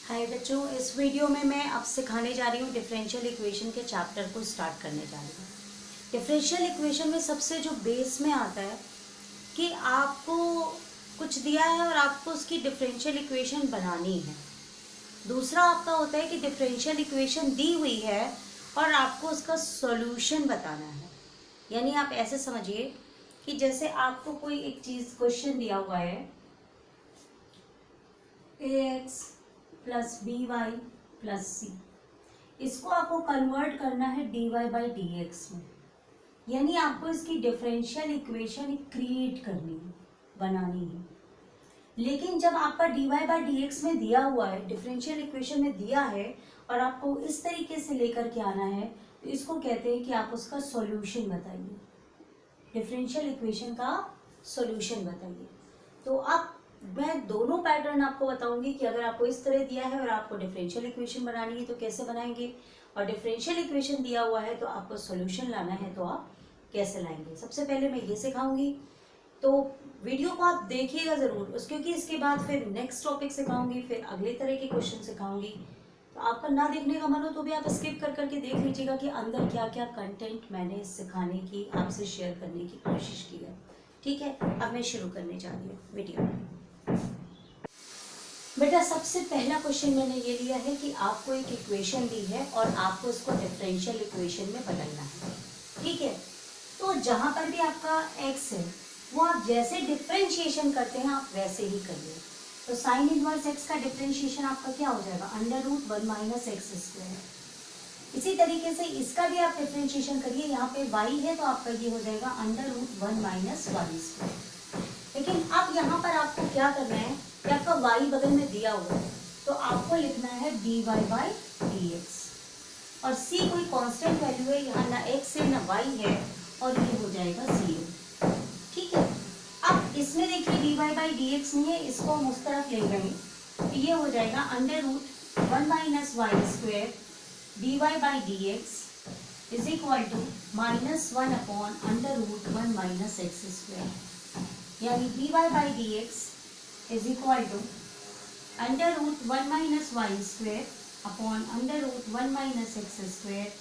हाय बच्चों, इस वीडियो में मैं अब सिखाने जा रही हूँ डिफरेंशियल इक्वेशन के चैप्टर को स्टार्ट करने जा रही हूँ। डिफरेंशियल इक्वेशन में सबसे जो बेस में आता है कि आपको कुछ दिया है और आपको उसकी डिफरेंशियल इक्वेशन बनानी है। दूसरा आपका होता है कि डिफरेंशियल इक्वेशन दी हुई है और आपको उसका सॉल्यूशन बताना है। यानी आप ऐसे समझिए कि जैसे आपको कोई एक चीज़ क्वेश्चन दिया हुआ है ax plus b y plus c, इसको आपको कन्वर्ट करना है dy बाई डी एक्स में। यानी आपको इसकी डिफरेंशियल इक्वेशन क्रिएट करनी है, बनानी है। लेकिन जब आपका dy बाई डी एक्स में दिया हुआ है, डिफरेंशियल इक्वेशन में दिया है और आपको इस तरीके से लेकर के आना है, तो इसको कहते हैं कि आप उसका सॉल्यूशन बताइए, डिफरेंशियल इक्वेशन का सॉल्यूशन बताइए। तो अब मैं दोनों पैटर्न आपको बताऊंगी कि अगर आपको इस तरह दिया है और आपको डिफरेंशियल इक्वेशन बनानी है तो कैसे बनाएंगे, और डिफरेंशियल इक्वेशन दिया हुआ है तो आपको सॉल्यूशन लाना है तो आप कैसे लाएंगे। सबसे पहले मैं ये सिखाऊंगी, तो वीडियो को आप देखिएगा ज़रूर क्योंकि इसके बाद फिर नेक्स्ट टॉपिक सिखाऊंगी, फिर अगले तरह के क्वेश्चन सिखाऊंगी। तो आपका ना देखने का मन हो तो भी आप स्किप कर करके देख लीजिएगा कि अंदर क्या क्या कंटेंट मैंने सिखाने की, आपसे शेयर करने की कोशिश की है। ठीक है, अब मैं शुरू करने जा रही हूँ वीडियो। बेटा सबसे पहला क्वेश्चन मैंने ये लिया है कि आपको एक इक्वेशन दी है और आपको उसको डिफरेंशियल इक्वेशन में बदलना है। ठीक है, तो जहां पर भी आपका x है वो आप जैसे डिफरेंशिएशन करते हैं आप वैसे ही करिए। तो साइन इनवर्स x का डिफरेंशिएशन आपका क्या हो जाएगा, under root one minus x square. इसी तरीके से इसका भी आप डिफरेंशिएशन करिए, यहाँ पे y है तो आपका ये हो जाएगा under root one minus y square. लेकिन अब यहाँ पर आपको क्या करना है कि आपका y बगल में दिया हुआ है तो आपको लिखना है dy बाई डी एक्स, और c कोई कांस्टेंट वैल्यू है, यहाँ ना x है ना y है और ये हो जाएगा 0। ठीक है, अब इसमें देखिए dy बाई डी एक्स नहीं है, इसको हम उस तरफ ले गए तो ये हो जाएगा under root one minus y square dy by d x is equal to minus one upon under root one minus x square. यानी dy by d x is equal to under root one minus y square upon under root one minus x square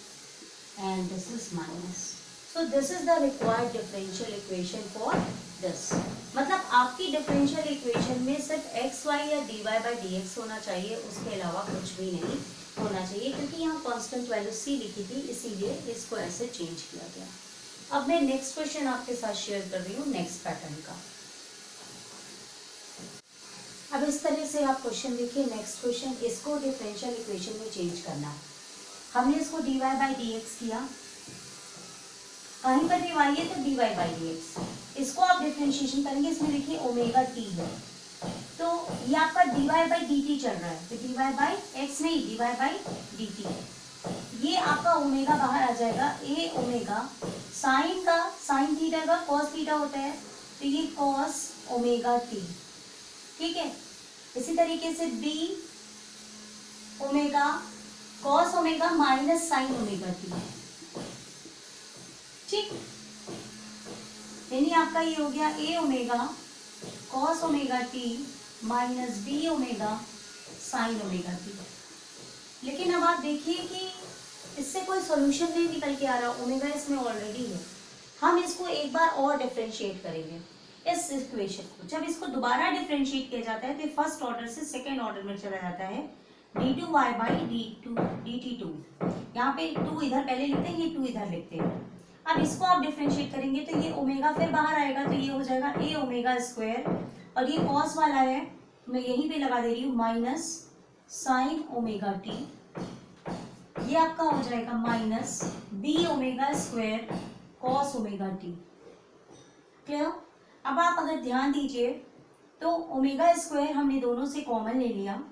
and this is minus. So this is the required differential equation for this. मतलब आपकी differential equation में सिर्फ x y या dy by d x होना चाहिए, उसके अलावा कुछ भी नहीं होना चाहिए, क्योंकि यहाँ कांस्टेंट वैल्यू c लिखी थी इसीलिए इसको ऐसे चेंज किया गया। अब मैं नेक्स्ट क्वेश्चन आपके साथ शेयर कर रही हूँ नेक्स्ट पैटर्न का। अब इस तरह से आप क्वेश्चन देखिए, नेक्स्ट क्वेश्चन, इसको डिफरेंशियल इक्वेशन में चेंज करना है। हमने इसको dy बाई डी एक्स किया, कहीं पर भी y है तो dy बाई डी एक्स, इसको आप डिफरेंशिएशन करेंगे, इसमें देखिए ओमेगा t है तो ये आपका dy बाई डी टी चल रहा है, तो dy बाई एक्स नहीं dy बाई डी टी है। ये आपका ओमेगा बाहर आ जाएगा, a ओमेगा साइन का, साइन थीटा का कॉस थीटा होता है तो ये कॉस ओमेगा टी। ठीक है, इसी तरीके से b omega cos omega minus sine omega T. ठीक, यानी आपका ये हो गया a omega cos omega T minus b omega sine omega T. लेकिन अब आप देखिए कि इससे कोई सॉल्यूशन नहीं निकल के आ रहा, ओमेगा इसमें ऑलरेडी है। हम इसको एक बार और डिफरेंशिएट करेंगे इस इक्वेशन को। जब इसको दोबारा डिफरेंशिएट किया जाता है तो फर्स्ट ऑर्डर से सेकेंड ऑर्डर में चला जाता है, d2y बाई dt2। यहाँ पे 2 इधर पहले लिखते हैं, ये 2 इधर लिखते हैं। अब इसको आप डिफरेंशिएट करेंगे तो ये ओमेगा फिर बाहर आएगा तो ये हो जाएगा a ओमेगा स्क्वायर, और ये कॉस वाला है मैं यहीं पे लगा दे रही हूँ माइनस साइन ओमेगा टी, ये आपका हो जाएगा minus b omega square cos omega T. Clear? अब आप अगर ध्यान दीजिए तो ओमेगा स्क्वायर हमने दोनों से कॉमन ले लिया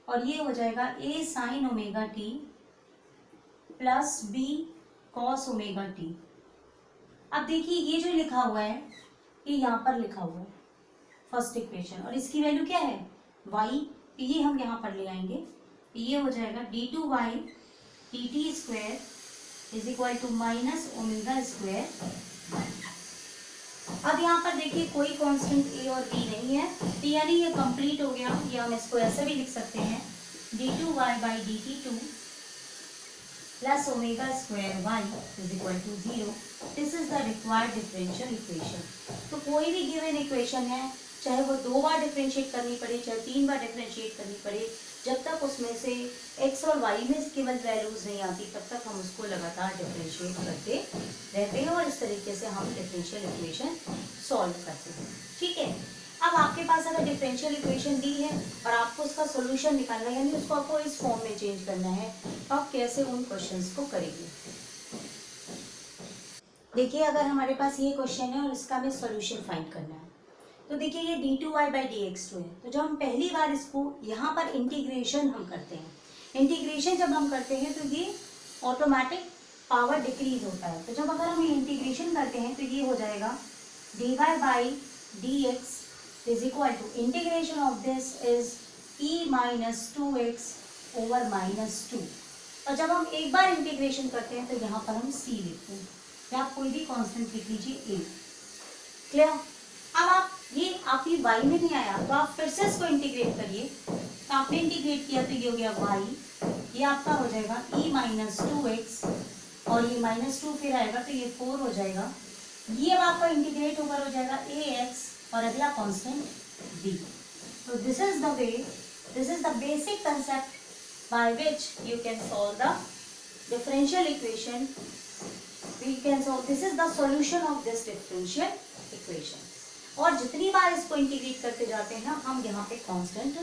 और ये हो जाएगा a sine omega T plus b cos omega T. अब देखिए ये जो लिखा हुआ है ये यहाँ पर लिखा हुआ है फर्स्ट इक्वेशन, और इसकी वैल्यू क्या है y, ये हम यहाँ पर ले आएंगे, ये हो जाएगा d2y dt square is equal to minus omega square. अब यहाँ पर देखिए कोई कांस्टेंट a और b नहीं है, तो यानी ये कंप्लीट हो गया, या हम इसको ऐसे भी लिख सकते हैं d2y/dt2 plus omega square y is equal to 0. This is the required differential equation. तो कोई भी given equation है, चाहे वो 2 बार डिफरेंशिएट करनी पड़े, चाहे 3 बार डिफरेंशिएट करनी पड़े, जब तक उसमें से x और y में केवल वैल्यूज नहीं आती तब तक हम उसको लगातार डिफरेंशिएट करते रहते हैं और इस तरीके से हम डिफरेंशियल इक्वेशन सॉल्व करते हैं। ठीक है, अब आपके पास अगर डिफरेंशियल इक्वेशन दी है और आपको उसका सॉल्यूशन निकालना है, यानी उसको आपको इस फॉर्म में चेंज करना है, तो आप कैसे उन क्वेश्चंस को करेंगे। देखिए, अगर हमारे पास ये क्वेश्चन है और इसका हमें सॉल्यूशन फाइंड करना है, तो देखिए ये d2y/dx2 है। तो जब हम पहली बार इसको यहाँ पर इंटीग्रेशन हम करते हैं, इंटीग्रेशन जब हम करते हैं तो ये ऑटोमेटिक पावर डिक्रीज होता है। तो जब अगर हम ये इंटीग्रेशन करते हैं तो ये हो जाएगा dy/dx is equal to integration of this is e minus 2x over minus 2। और जब हम एक बार इंटीग्रेशन करते हैं तो यहाँ पर हम c लिखते हैं, या आप कोई भी कांस्टेंट लिख लीजिए a। क्लियर। अब आप ये आपकी y में नहीं आया तो आप फिर से इसको इंटीग्रेट करिए। तो आपने इंटीग्रेट किया तो ये हो गया y, ये आपका हो जाएगा e माइनस 2x और ये माइनस 2 फिर आएगा तो ये 4 हो जाएगा। ये अब आपका इंटीग्रेट होकर हो जाएगा ax और अगला कांस्टेंट b। तो this is the way, this is the basic concept by which you can solve the differential equation. We can solve, this is the solution of this differential equation. और जितनी बार इसको integrate करते जाते हैं ना, हम यहाँ पे कांस्टेंट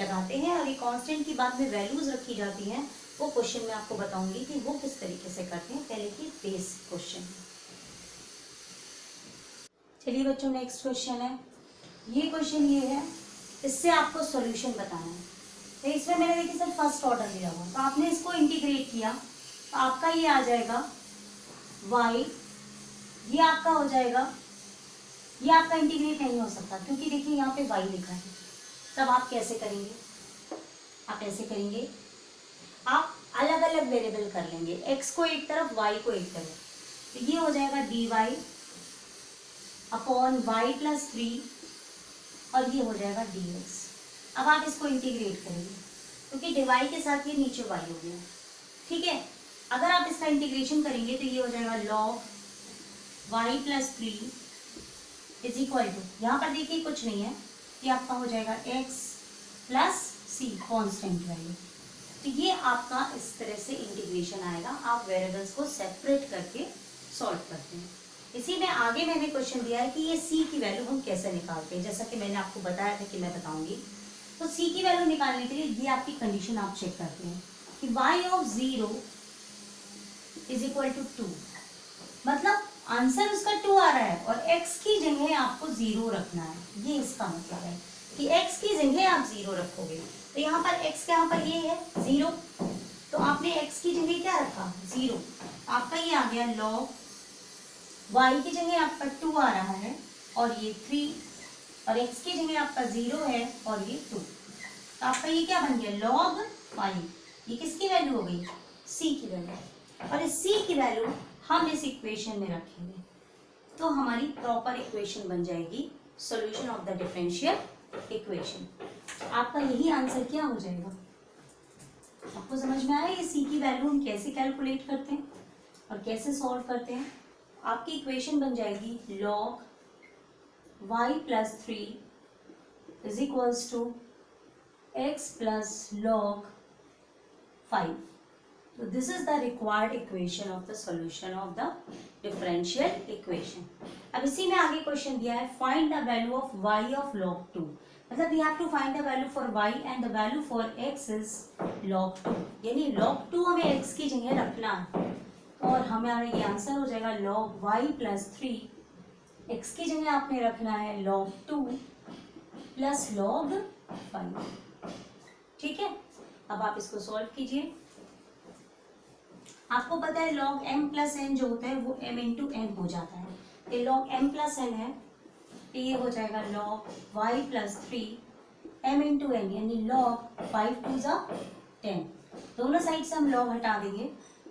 लगाते हैं और ये कांस्टेंट की बाद में वैल्यूज रखी जाती हैं। वो क्वेश्चन मैं आपको बताऊंगी कि वो किस तरीके से करते हैं, पहले की बेसिक क्वेश्चन। चलिए बच्चों, नेक्स्ट क्वेश्चन है। ये क्वेश्चन ये है, इससे आपको सॉल्यूशन बताना है। तो इसमें मैंने देखिए सर फर्स्ट ऑर्डर दिया हुआ, तो आपने इसको इंटीग्रेट किया तो आपका ये आ जाएगा y, ये आपका हो जाएगा, ये आपका इंटीग्रेट नहीं हो सकता क्योंकि देखिए यहाँ पे y लिखा है। तब आप कैसे करेंगे, आप ऐसे करेंगे, आप अलग अलग वेरिएबल कर लेंगे, x को एक तरफ y को एक तरफ। तो ये हो जाएगा dy अपॉन y प्लस 3 और ये हो जाएगा dx। अब आप इसको इंटीग्रेट करेंगे क्योंकि dy के साथ ये नीचे y हो गया। ठीक है, अगर आप इसका इंटीग्रेशन करेंगे तो ये हो जाएगा log y plus 3 is equal to, यहाँ पर देखिए कुछ नहीं है, ये आपका हो जाएगा x plus c constant value. तो ये आपका इस तरह से इंटीग्रेशन आएगा। आप वेरिएबल्स को सेपरेट करके सॉल्व करते हैं। इसी में आगे मैंने क्वेश्चन दिया है कि ये c की वैल्यू हम कैसे निकालते हैं, जैसा कि मैंने आपको बताया था कि मैं बताऊंगी। तो c की वैल्यू निकालने के लिए ये आपकी कंडीशन आप चेक करते हैं कि y of 0 is equal to 2, मतलब आंसर उसका 2 आ रहा है और x की जगह आपको 0 रखना है। ये इसका मतलब है कि x की जगह आप 0 रखोगे। तो यहाँ पर x यहाँ पर ये है 0, तो आपने x की जगह क्या रखा 0, आपका ये आ गया log y की जगह आपका 2 आ रहा है और ये 3 और x की जगह आपका 0 है और ये 2। तो आपका ये क्या बन गया log 5। ये किसकी वैल्यू हो गई, c की वैल्यू। और इस c की वैल्यू हम इस इक्वेशन में रखेंगे तो हमारी प्रॉपर इक्वेशन बन जाएगी, solution of the differential equation. आपका यही आंसर क्या हो जाएगा। आपको समझ में आया ये c की वैल्यू हम कैसे कैलकुलेट करते हैं और कैसे सॉल्व करते हैं। आपकी इक्वेशन बन जाएगी log y plus 3 is equals to x plus log 5। So this is the required equation of the solution of the differential equation. अब इसी में आगे क्वेश्चन दिया है find the value of y of log 2, मतलब we have to find the value for y and the value for x is log 2, यानी log 2 हमें x की जगह रखना है और हमारा ये आंसर हो जाएगा log y प्लस 3, x की जगह आपने रखना है log 2 प्लस log 5। ठीक है, अब आप इसको सॉल्व कीजिए। आपको पता है log m प्लस n जो होता है वो m इंटू n हो जाता है। ये log m प्लस n है तो ये हो जाएगा log y plus 3 m into n, यानी log 5 टू ज़ा 10। दोनों साइड से हम log हटा देंगे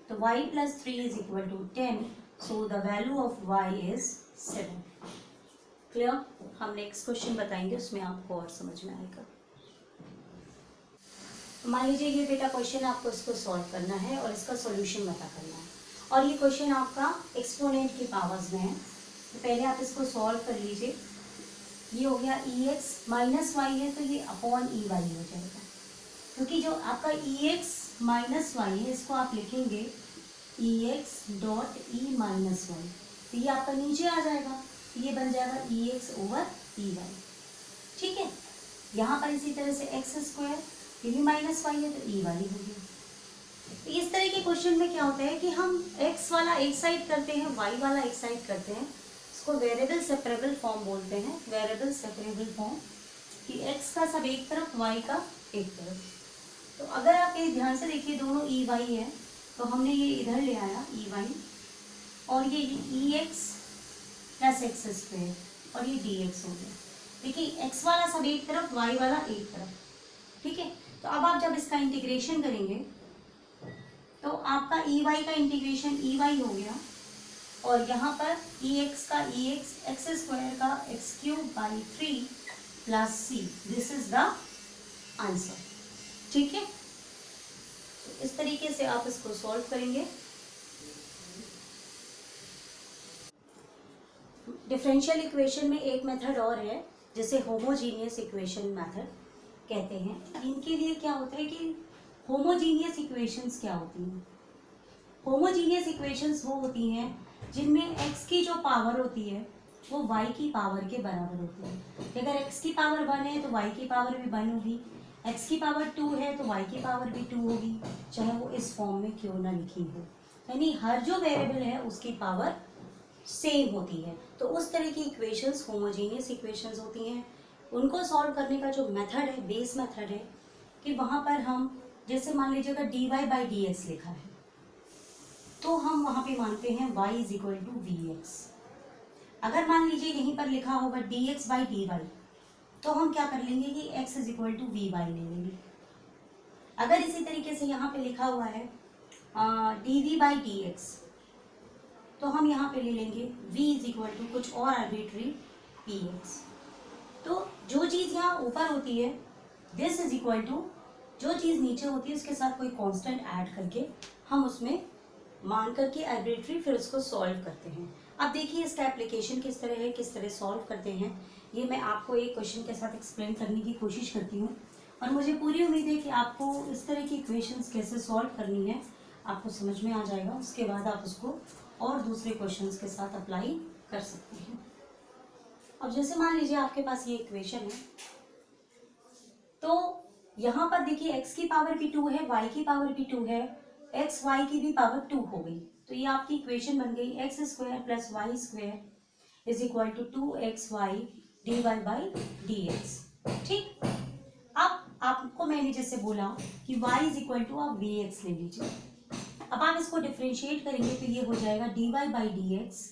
तो y plus 3 is equal to 10, so the value of y is 7। Clear. हम नेक्स्ट क्वेश्चन बताएंगे, उसमें आपको और समझ में आएगा। मान लीजिए ये बेटा क्वेश्चन आपको इसको सॉल्व करना है और इसका सॉल्यूशन पता करना है, और ये क्वेश्चन आपका एक्सपोनेंट की पावर्स में है। तो पहले आप इसको सॉल्व कर लीजिए। ये हो गया ई एक्स माइनस वाई है, तो ये अपॉन ई वाई हो जाएगा, क्योंकि जो आपका ई एक्स माइनस वाई है इसको आप लिखेंगे e x dot e minus y, तो ये आपका नीचे आ जाएगा, तो ये बन जाएगा ई एक्स ओवर ई वाई। ठीक है, यहाँ पर इसी तरह से एक्स स्क्वायर, ये भी माइनस वाई है तो ई वाई हो गया। तो इस तरह के क्वेश्चन में क्या होता है कि हम x वाला एक साइड करते हैं, y वाला एक साइड करते हैं, इसको वेरिएबल सेपरेबल फॉर्म बोलते हैं, वेरिएबल सेपरेबल फॉर्म, कि x का सब एक तरफ, y का एक तरफ। तो अगर आप ये ध्यान से देखिए दोनों ई वाई है, तो हमने ये इधर ले आया ई वाई, और ये ई एक्स प्लस एक्स स्क्वायर, और ये डी एक्स हो गया। देखिए x वाला सब एक तरफ, y वाला एक तरफ। ठीक है, तो अब आप जब इसका इंटीग्रेशन करेंगे तो आपका ई वाई का इंटीग्रेशन ई वाई हो गया, और यहाँ पर ई एक्स का ई एक्स, एक्स स्क्वायर का x cube by 3 plus c, this is the answer. ठीक है, तो इस तरीके से आप इसको सॉल्व करेंगे। डिफरेंशियल इक्वेशन में एक मेथड और है जिसे होमोजीनियस इक्वेशन मेथड कहते हैं। इनके लिए क्या होता है कि होमोजीनियस इक्वेशंस क्या होती हैं? होमोजीनियस इक्वेशंस वो होती हैं जिनमें x की जो पावर होती है वो y की पावर के बराबर होती है। अगर x की पावर 1 है तो y की पावर भी 1 होगी, x की पावर 2 है तो y की पावर भी 2 होगी, चाहे वो इस फॉर्म में क्यों ना लिखी हो। यानी हर जो वेरिएबल है उसकी पावर सेम होती है। तो उस तरह की इक्वेशंस होमोजीनियस इक्वेशंस होती हैं। उनको सॉल्व करने का जो मेथड है, बेस मेथड है, कि वहाँ पर हम जैसे मान लीजिए अगर d y by d x लिखा है तो हम वहाँ पे मानते हैं y is equal to v x. अगर मान लीजिए यहीं पर लिखा होगा d x by d y, तो हम क्या कर लेंगे कि x is equal to v y ले लेंगे। अगर इसी तरीके से यहाँ पे लिखा हुआ है d v by d x, तो हम यहाँ पे ले लेंगे v इज इक्वल टू कुछ और आर्बिट्री पी एक्स। तो जो चीज़ यहाँ ऊपर होती है दिस इज इक्वल टू जो चीज़ नीचे होती है उसके साथ कोई कांस्टेंट ऐड करके हम उसमें मान करके आर्बिट्री फिर उसको सॉल्व करते हैं। अब देखिए इसका एप्लीकेशन किस तरह है, किस तरह सॉल्व करते हैं, ये मैं आपको एक क्वेश्चन के साथ एक्सप्लेन करने की कोशिश करती हूँ, और मुझे पूरी उम्मीद है कि आपको इस तरह की इक्वेशंस कैसे सॉल्व करनी है आपको समझ में आ जाएगा। उसके बाद आप उसको और दूसरे क्वेश्चंस के साथ अप्लाई कर सकते हैं। अब जैसे मान लीजिए आपके पास ये इक्वेशन है, तो यहाँ पर देखिए x की पावर भी 2 है, y की पावर भी 2 है, x y की भी पावर 2 हो गई, तो ये आपकी इक्वेशन बन गई x square plus y square is equal to 2xy dy by dx। ठीक, अब आपको मैंने जैसे बोला कि y इज इक्वल टू आप vx ले लीजिए। अब आप इसको डिफ्रेंशिएट करेंगे तो ये हो जाएगा dy बाई dx,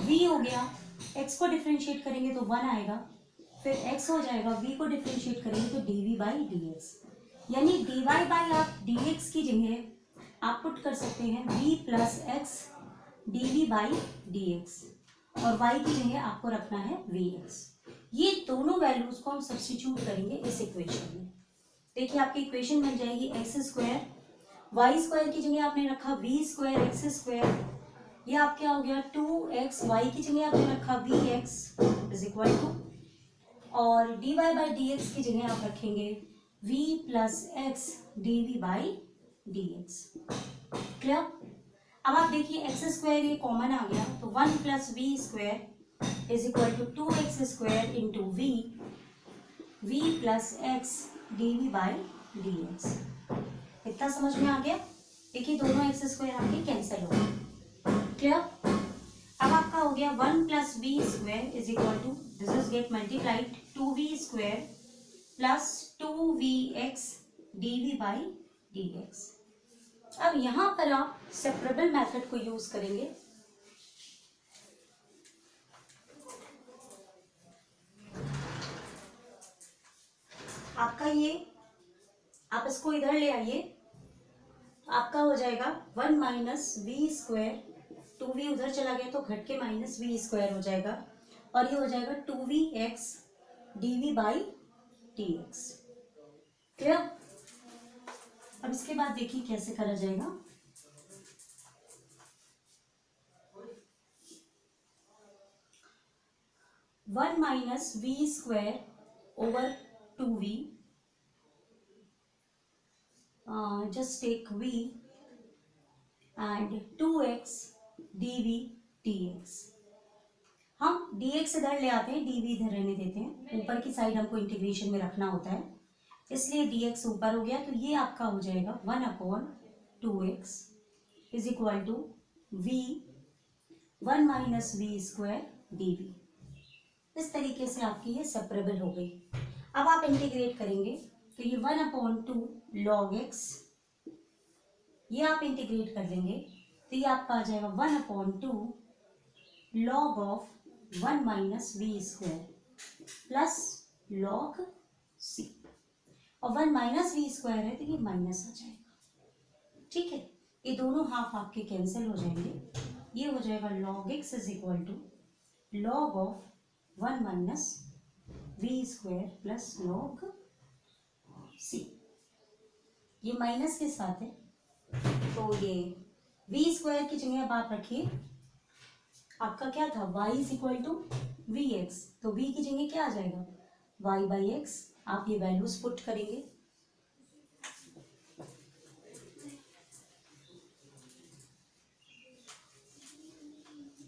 v हो गया, x को डिफ्रेंशिएट करेंगे तो 1 आएगा, फिर x हो जाएगा, v को डिफ्रेंशिएट करेंगे तो dv बाई dx, यानी dy बाई आप dx की जगह आप पुट कर सकते हैं v plus x dv by dx, और y की जगह आपको रखना है vx। ये दोनों वैल्यूज को हम सब्स्टिट्यूट करेंगे इस इक्वेशन में। देखिए आपकी इक्वेशन बन जाएगी एक्स स्क्वायर, वाई स्क्वायर की जगह आपने रखा वी स्क्वायर एक्स स्क्वायर, ये आप क्या हो गया 2x, y की जगह आपने रखा vx इज इक्वल टू, और dy बाई dx की जगह आप रखेंगे v plus x dv by dx। Clear? अब आप देखिए एक्स स्क्वायर ये कॉमन आ गया, तो 1 plus v square is equal to 2x square into v plus x dv by dx। इतना समझ में आ गया? देखिए दोनों एक्स स्क्वायर आपके कैंसिल हो गए। क्लियर? अब आपका हो गया 1 plus v square is equal to this is get multiplied 2v square plus 2vx dv by dx। अब यहां पर आप सेपरेबल मेथड को यूज करेंगे। आपका ये आप इसको इधर ले आइए, आपका हो जाएगा 1 माइनस वी स्क्वायर, 2v उधर चला गया तो घट के माइनस वी स्क्वायर हो जाएगा, और ये हो जाएगा 2vx dv by dx। Clear? अब इसके बाद देखिए कैसे करा जाएगा। One minus v square over two v, just take v and 2x dv dx। हम dx इधर ले आते हैं, dv इधर रहने देते हैं, ऊपर की साइड हमको इंटीग्रेशन में रखना होता है, इसलिए dx ऊपर हो गया। तो ये आपका हो जाएगा 1/2x is equal to v 1 minus v square dv। इस तरीके से आपकी ये सेपरेबल हो गई। अब आप इंटीग्रेट करेंगे तो ये 1/2 log x, ये आप इंटीग्रेट कर लेंगे तो ये आपका आ जाएगा 1/2 log of 1 minus v square plus log c, और 1 माइनस वी स्क्वायर है तो ये माइनस आ जाएगा। ठीक है, ये दोनों हाफ आपके कैंसिल हो जाएंगे, ये हो जाएगा log x is equal to log of 1 minus v square plus log c। ये माइनस के साथ है तो ये v स्क्वायर की जगह अब आप रखिए, आपका क्या था y is equal to v x, तो v की जगह क्या आ जाएगा y बाई एक्स। आप ये वैल्यूज पुट करेंगे,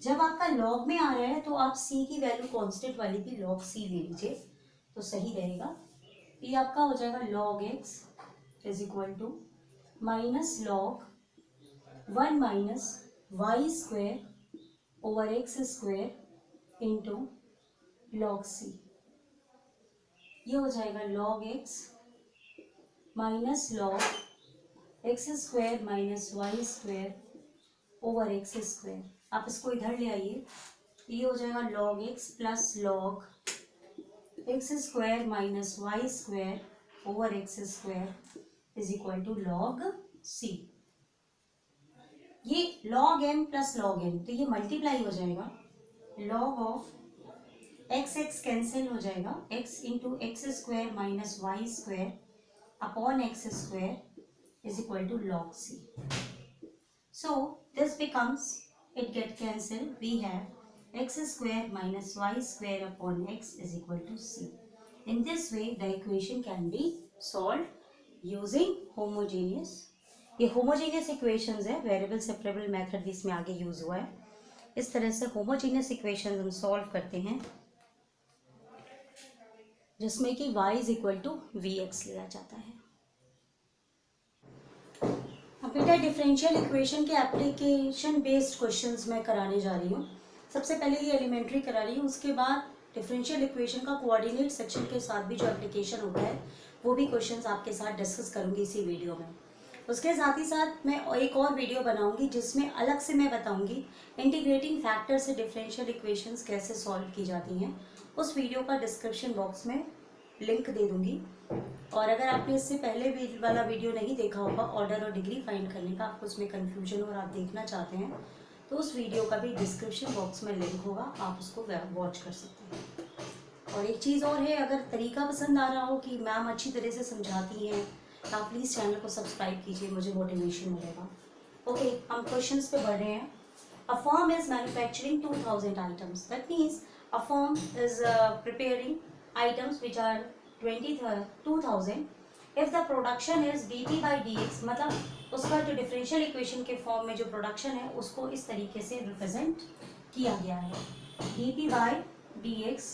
जब आपका log में आ रहा है तो आप c की वैल्यू कांस्टेंट वाली भी log c ले लीजिए तो सही रहेगा। ये आपका हो जाएगा log x is equal to minus log 1 minus y square over x square into log c। ये हो जाएगा log x minus log x square minus y square over x square. आप इसको इधर ले आइए, ये हो जाएगा log x plus log x square minus y square over x square is equal to log c। ये log m plus log n तो ये मल्टीप्लाई हो जाएगा, log of x x cancel हो जाएगा, x into x square minus y square upon x square is equal to log c। So this becomes, it get cancel, we have x square minus y square upon x is equal to c। In this way the equation can be solve using homogeneous. ये homogeneous equations है, variable separable method भी इसमें आगे use हुआ है। इस तरह से होमोजेनियस इक्वेशंस हम सॉल्व करते हैं जिसमें कि y is equal to v x लिया जाता है। अब बेटा डिफरेंशियल इक्वेशन के एप्लीकेशन बेस्ड क्वेश्चंस मैं कराने जा रही हूँ। सबसे पहले ये एलिमेंट्री करा रही हूँ, उसके बाद डिफरेंशियल इक्वेशन का कोऑर्डिनेट सेक्शन के साथ भी जो एप्लीकेशन होता है वो भी क्वेश्चंस आपके साथ डिस्कस करूंगी इसी वीडियो में। उसके साथ ही साथ मैं एक और वीडियो बनाऊंगी जिसमें अलग से मैं बताऊंगी इंटीग्रेटिंग फैक्टर से डिफरेंशियल इक्वेशंस कैसे सॉल्व की जाती हैं। उस वीडियो का डिस्क्रिप्शन बॉक्स में लिंक दे दूंगी, और अगर आपने इससे पहले वाला वीडियो नहीं देखा होगा ऑर्डर और डिग्री फाइंड करने का, आपको उसमें कन्फ्यूजन और आप देखना चाहते हैं तो उस वीडियो का भी डिस्क्रिप्शन बॉक्स में लिंक होगा, आप उसको वॉच कर सकते हैं। और एक चीज़ और है, अगर तरीका पसंद आ रहा हो कि मैम अच्छी तरह से समझाती हैं तो आप प्लीज़ चैनल को सब्सक्राइब कीजिए, मुझे मोटिवेशन मिलेगा। ओके, हम क्वेश्चंस पे बढ़ रहे हैं। A firm is manufacturing 2000 items, that means a firm is preparing items which are 2000। If the production is dp by dx, मतलब उसका जो डिफरेंशियल इक्वेशन के फॉर्म में जो प्रोडक्शन है उसको इस तरीके से रिप्रेजेंट किया गया है, dp by dx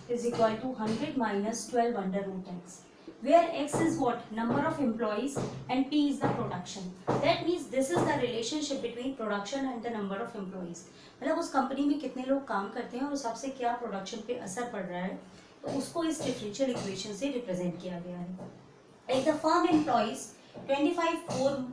is equal to 100 minus 12 under root x, where x is what, number of employees, and p is the production. That means this is the relationship between production and the number of employees. मतलब उस company में कितने लोग काम करते हैं और उस सबसे क्या प्रोडक्शन पे असर पड़ रहा है, तो उसको इस डिफरेंशियल इक्वेशन से रिप्रेजेंट किया गया है। If the firm employs 25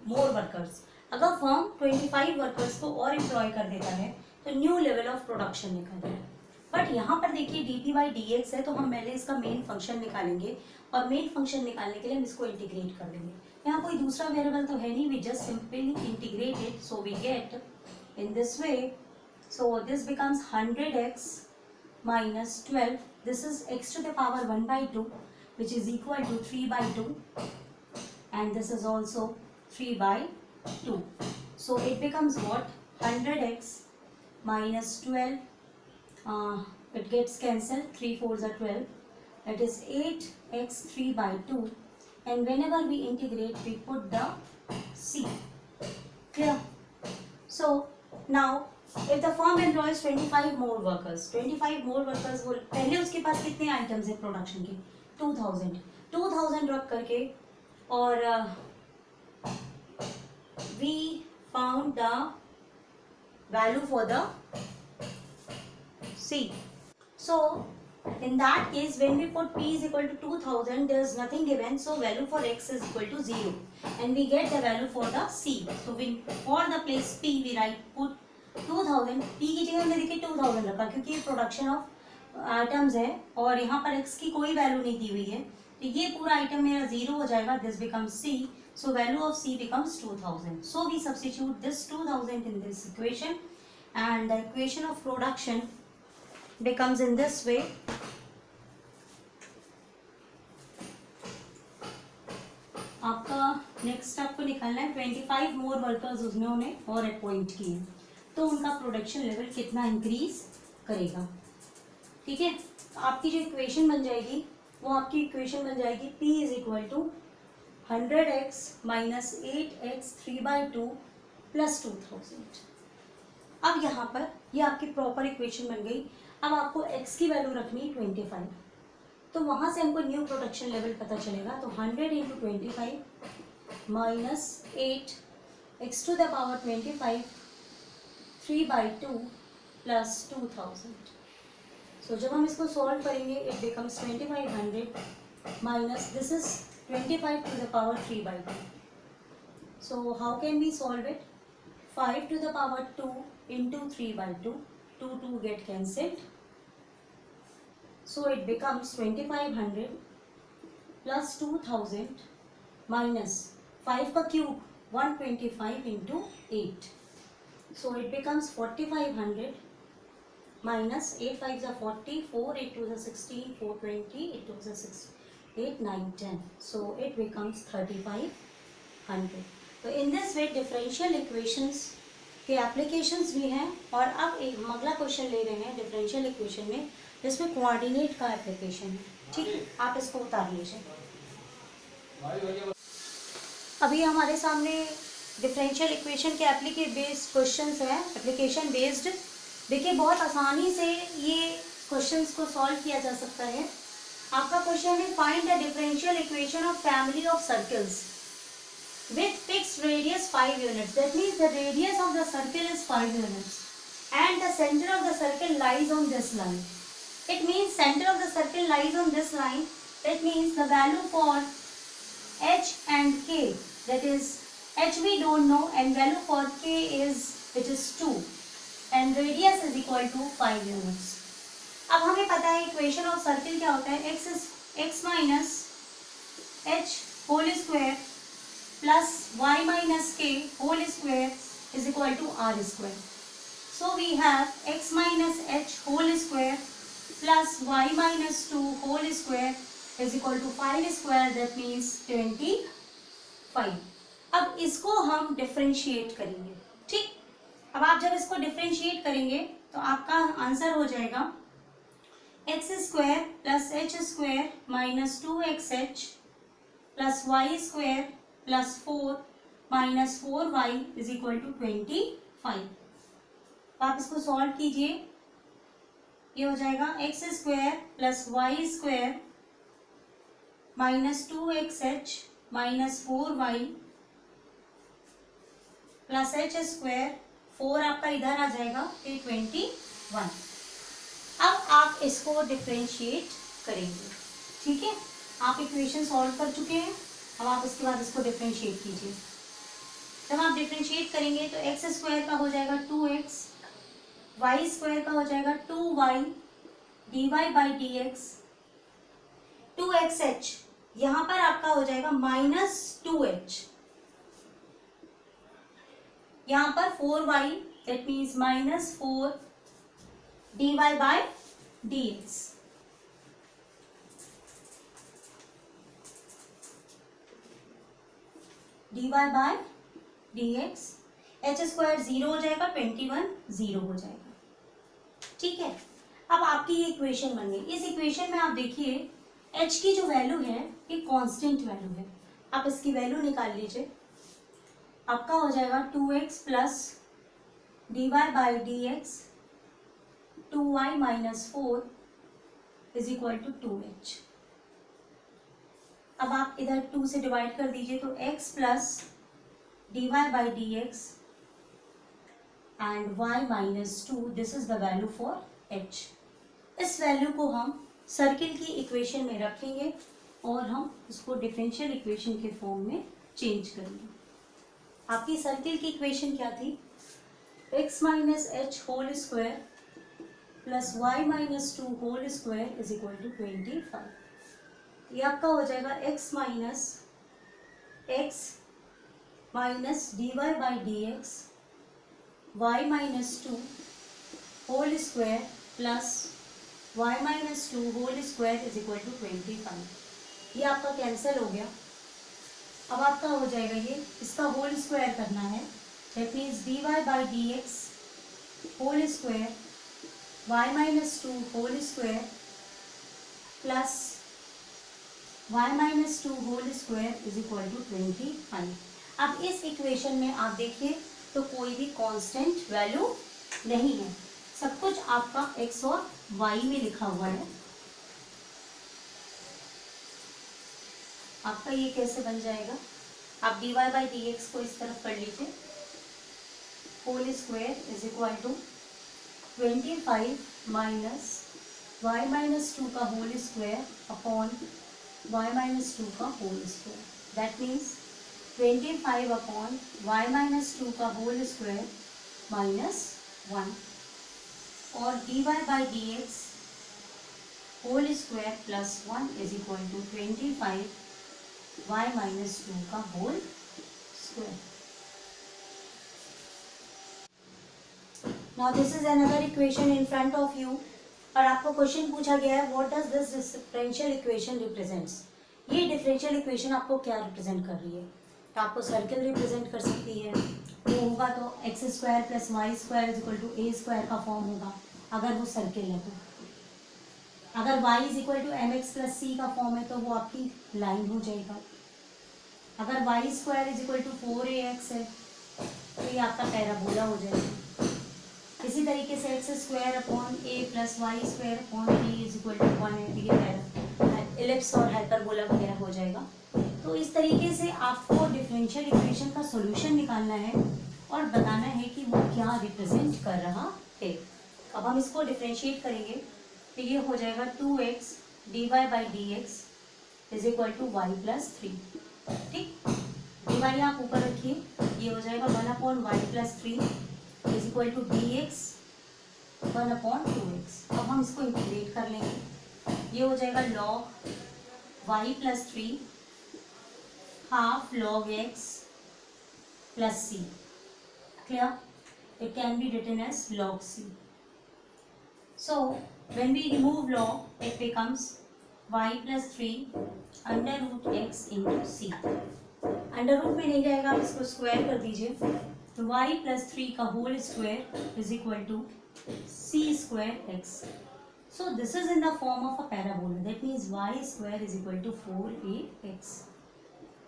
more workers, अगर फर्म 25 वर्कर्स को और एम्प्लॉय कर देता है तो न्यू लेवल ऑफ प्रोडक्शन निकल रहा है। बट यहाँ पर देखिए dp by dx है तो हम पहले इसका मेन फंक्शन निकालेंगे, और मेन फंक्शन निकालने के लिए हम इसको इंटीग्रेट कर देंगे। यहाँ कोई दूसरा वेरिएबल तो है नहीं, we just simply integrate it, so we get in this way, so this becomes 100x minus 12, this is x to the power 1/2 which is equal to 3/2, and this is also 3/2. So it becomes what? 100x minus 12. It gets cancelled. 3 4s are 12. That is 8x 3/2. And whenever we integrate, we put the c. Clear? So now if the firm employs 25 more workers, 25 more workers will, पहले उसके पास कितने items है production के? 2000 रख करके, और we found the value for the C. So in that case, when we put P is equal to 2000, there is nothing given, so value for X is equal to 0, and we get the value for the C. So we, for the place P, we put 2000. P की जगह हमने देखिए 2000 रखा, क्योंकि ये production of items है और यहाँ पर X की कोई वैल्यू नहीं दी हुई है, तो ये पूरा आइटम मेरा 0 हो जाएगा. This becomes C. So value of C becomes 2000. So we substitute this 2000 in this equation, and the equation of production becomes in this way. आपका नेक्स्ट आपको निकालना है 25 मोर वर्कर्स उन्होंने और अपॉइंट किए, तो उनका प्रोडक्शन लेवल कितना इंक्रीज करेगा. ठीक है, तो आपकी जो इक्वेशन बन जाएगी वो आपकी इक्वेशन बन जाएगी P is equal to 100x minus 8x 3/2 plus 2000. अब यहाँ पर ये आपकी प्रॉपर इक्वेशन बन गई. अब आपको x की वैल्यू रखनी है 25, तो वहाँ से हमको न्यू प्रोडक्शन लेवल पता चलेगा. तो 100 into 25 minus 8x to the power 25 3/2 plus 2000. So जब हम इसको सॉल्व करेंगे, it becomes 2500 minus this is 25 to the power 3/2. So how can we solve it? 5 to the power 2 into 3/2. 2 get cancelled. So it becomes 2500 plus 2000 minus 5 का cube 125 into 8. So it becomes 4500 minus 8 5s are 40, 4 8 2s are 16, 420, 8 2s are 6, 8 9 10. So it becomes 3500. तो in this way differential equations के applications भी हैं. और अब एक हम अगला क्वेश्चन ले रहे हैं डिफरेंशियल इक्वेशन में, जिसमें कोऑर्डिनेट का एप्लीकेशन है. ठीक है, आप इसको उतार लीजिए. अभी हमारे सामने डिफरेंशियल इक्वेशन के बेस्ड क्वेश्चंस हैं, एप्लीकेशन बेस्ड. देखिए बहुत आसानी से ये क्वेश्चंस को सॉल्व किया जा सकता है. आपका क्वेश्चन है find the differential equation of family of circles with fixed radius 5 units. That means the radius of the circle is 5 units and the center of the circle lies on this line. It means center of the circle lies on this line. That means the value for h and k, that is h we don't know and value for k is, which is 2, and radius is equal to 5 units. अब हमें पता है equation of circle क्या होता है. x minus h whole square plus y minus k whole square is equal to r square. So we have x minus h whole square plus y minus 2 whole square is equal to 5 square. That means 25. अब इसको हम differentiate करेंगे. ठीक, अब आप जब इसको differentiate करेंगे तो आपका आंसर हो जाएगा x square plus h square minus 2xh plus y square plus 4 minus 4y is equal to 25. आप इसको सॉल्व कीजिए, ये हो जाएगा x square plus y square minus 2xh minus 4y plus h square 4 आपका इधर आ जाएगा, ये 21. अब आप इसको डिफरेंशिएट करेंगे. ठीक है, आप इक्वेशन सॉल्व कर चुके हैं. अब आप इसके बाद इसको डिफरेंशिएट कीजिए. जब आप डिफरेंशिएट करेंगे तो एक्स स्क्वायर का हो जाएगा 2x, वाई स्क्वायर का हो जाएगा 2y dy by d x. 2xh यहाँ पर आपका हो जाएगा माइनस 2h, यहाँ पर 4y, that means minus 4 dy by dx. dy by dx, h square 0 हो जाएगा, 21 0 हो जाएगा। ठीक है, अब आपकी ये इक्वेशन बन गई। इस इक्वेशन में आप देखिए h की जो वैल्यू है ये कांस्टेंट वैल्यू है, आप इसकी वैल्यू निकाल लीजिए। आपका हो जाएगा 2x plus dy by d x 2y minus 4 is equal to 2h। अब आप इधर 2 से डिवाइड कर दीजिए तो x plus dy by d x and y minus 2, this is the value for h। इस वैल्यू को हम सर्किल की इक्वेशन में रखेंगे और हम इसको डिफरेंशियल इक्वेशन के फॉर्म में चेंज करेंगे। आपकी सर्किल की इक्वेशन क्या थी? x minus h whole square plus y minus 2 whole square is equal to 25। ये आपका हो जाएगा x minus x minus d y by d x y minus 2 whole square plus y minus 2 whole square is equal to 25। ये आपका cancel हो गया। अब आपका हो जाएगा ये, इसका होल स्क्वायर करना है, that means d y by d x whole square y minus 2 whole square plus y minus 2 whole square is equal to 25। अब इस इक्वेशन में आप देखिए तो कोई भी कांस्टेंट वैल्यू नहीं है, सब कुछ आपका x और y में लिखा हुआ है। आपका ये कैसे बन जाएगा? आप dy बाई डी एक्स को इस तरफ कर लीजिए, whole square is equal to 25 minus y minus 2 का whole square upon y minus 2 का whole square, that means 25 upon y minus 2 का होल स्क्वायर माइनस 1 और dy by d x whole square plus 1 is equal to 25 y minus 2 का whole square. Now this is another equation in front of you और आपको question पूछा गया है what does this differential equation represents. ये differential equation आपको क्या represent कर रही है? तो आपको सर्किल रिप्रेजेंट कर सकती है, वो होगा तो x square plus y square is equal to a square का फॉर्म होगा अगर वो सर्किल है तो। अगर y is equal to m x plus c का फॉर्म है तो वो आपकी लाइन हो जाएगा। अगर y square is equal to 4ax है तो ये आपका पैराबोला हो जाएगा। इसी तरीके से x square upon a plus y square upon b is equal to 1 है तो ये इलिप्स और हाइपरबोला वगैरह हो जाएगा। तो इस तरीके से आपको डिफरेंशियल इक्वेशन का सॉल्यूशन निकालना है और बताना है कि वो क्या रिप्रेजेंट कर रहा है। अब हम इसको डिफरेंशिएट करेंगे तो ये हो जाएगा 2x dy by d x is equal to y plus 3। ठीक, dy आप ऊपर रखिए, ये हो जाएगा 1 upon y plus 3 is equal to d x 1 upon 2x। अब हम इसको इंटीग्रेट कर लेंगे, ये हो जाएगा log y plus 3 half log x plus c। Clear? It can be written as log c। So when we remove log, it becomes y plus 3 under root x into c. Under root में नहीं जाएगा, आप इसको square कर दीजिए तो y plus 3 का whole square is equal to c square x. So this is in the form of a parabola, that means y square is equal to 4ax।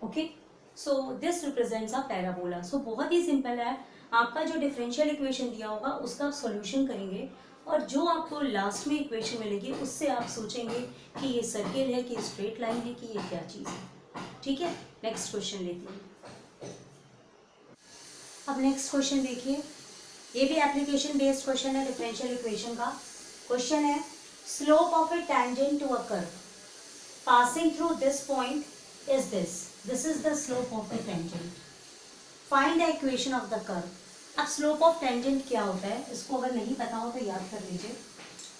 Okay, so this represents a parabola. So बहुत ही simple है, आपका जो differential equation दिया होगा उसका आप solution करेंगे और जो आपको लास्ट में इक्वेशन मिलेगी उससे आप सोचेंगे कि ये सर्किल है कि स्ट्रेट लाइन है कि ये क्या चीज़ है। ठीक है, नेक्स्ट क्वेश्चन लेते हैं। अब नेक्स्ट क्वेश्चन देखिए, ये भी एप्लीकेशन बेस्ड क्वेश्चन है डिफरेंशियल इक्वेशन का। क्वेश्चन है slope of a tangent to a curve passing through this point is this is the slope of a tangent, find the equation of the curve. अब slope of tangent क्या होता है, इसको अगर नहीं पता हो तो याद कर लीजिए।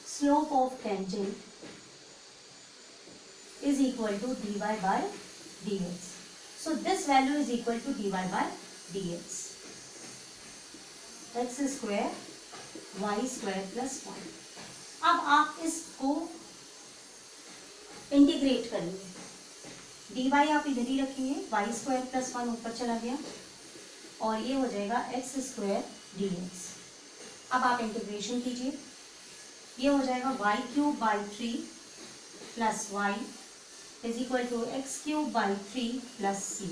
Slope of tangent is equal to dy by dx। So this value is equal to dy by dx, x squared y square plus 1। अब आप इसको इंटीग्रेट करेंगे, डी वाई आप इधर ही रखेंगे, वाई स्क्वायर प्लस 1 ऊपर चला गया और ये हो जाएगा एक्स स्क्वायर डी एक्स। अब आप इंटीग्रेशन कीजिए, ये हो जाएगा Y cube by 3 plus Y is equal to X cube by 3 plus C.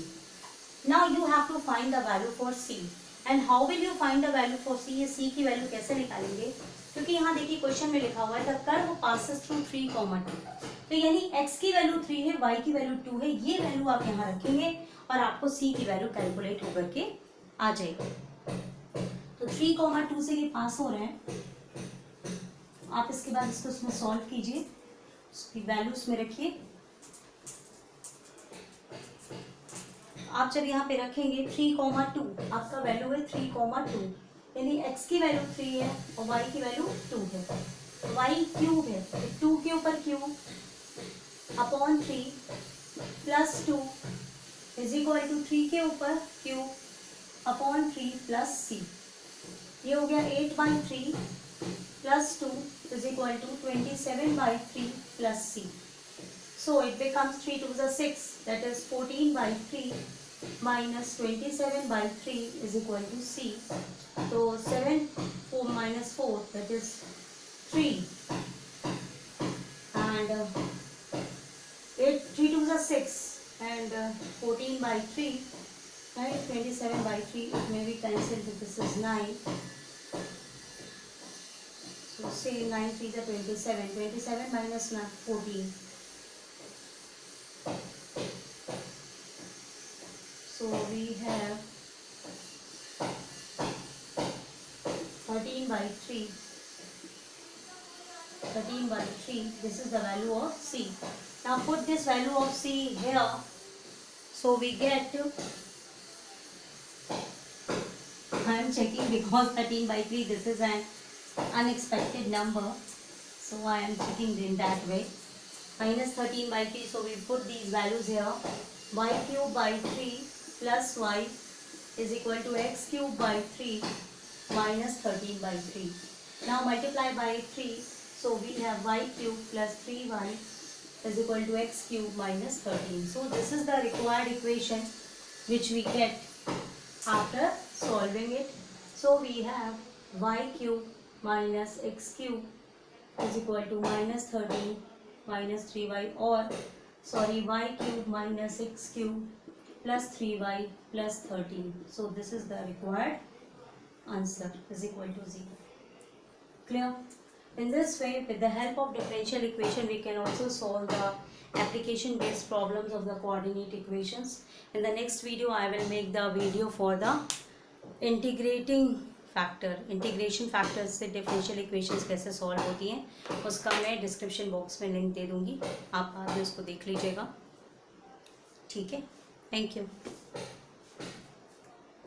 Now you have to find the value for C and how will you find the value for C. ये C की value कैसे निकालेंगे, क्योंकि यहाँ देखिए question में लिखा हुआ है द कर्व पासेस थ्रू 3, 2, तो यानी x की वैल्यू 3 है, y की वैल्यू 2 है, ये वैल्यू आप यहाँ रखेंगे और आपको c की वैल्यू कैलकुलेट होकर के आ जाएगी। तो 3, 2 से ये पास हो रहे हैं, आप इसके बाद इसको इसमें सॉल्व कीजिए, उसकी वैल्यू उसमें रखिए। आप जब यहाँ पे रखेंगे 3, 2 आपका वैल्यू है 3, 2 यानी x की वैल्यू 3 है और y की वैल्यू 2 है, y क्यूब है, 2 के ऊपर cube upon 3 plus 2 is equal to 3 के ऊपर क्यूब अपॉन 3 प्लस सी। ये हो गया 8/3 plus 2 is equal to 27/3 plus c. So it becomes 3 2 6 that is 14/3 minus 27/3 is equal to c. So 7 4 minus 4 that is 3 and 3 2 6 and 14/3 and 27/3 it may be cancelled but this is 9. So say 9 3 is 27, 27 minus 14. So we have 13/3. 13/3. This is the value of C. Now put this value of C here. So we get. I am checking because 13/3. This is an unexpected number. So I am checking in that way. Minus 13/3. So we put these values here. Y cube by 3. Plus y is equal to x cube by 3 minus 13/3. Now multiply by 3. So we have y cube plus 3y is equal to x cube minus 13. So this is the required equation which we get after solving it. So we have y cube minus x cube is equal to minus 13 minus 3y or sorry y cube minus x cube plus 3y plus 13. So this is the required answer is equal to 0. Clear? In this way, with the help of differential equation, we can also solve the application based problems of the coordinate equations. In the next video, I will make the video for the integrating factor. Integration factors से differential equations कैसे solve होती हैं उसका मैं description box में link दे दूँगी, आप बाद में उसको देख लीजिएगा। ठीक है, thank you.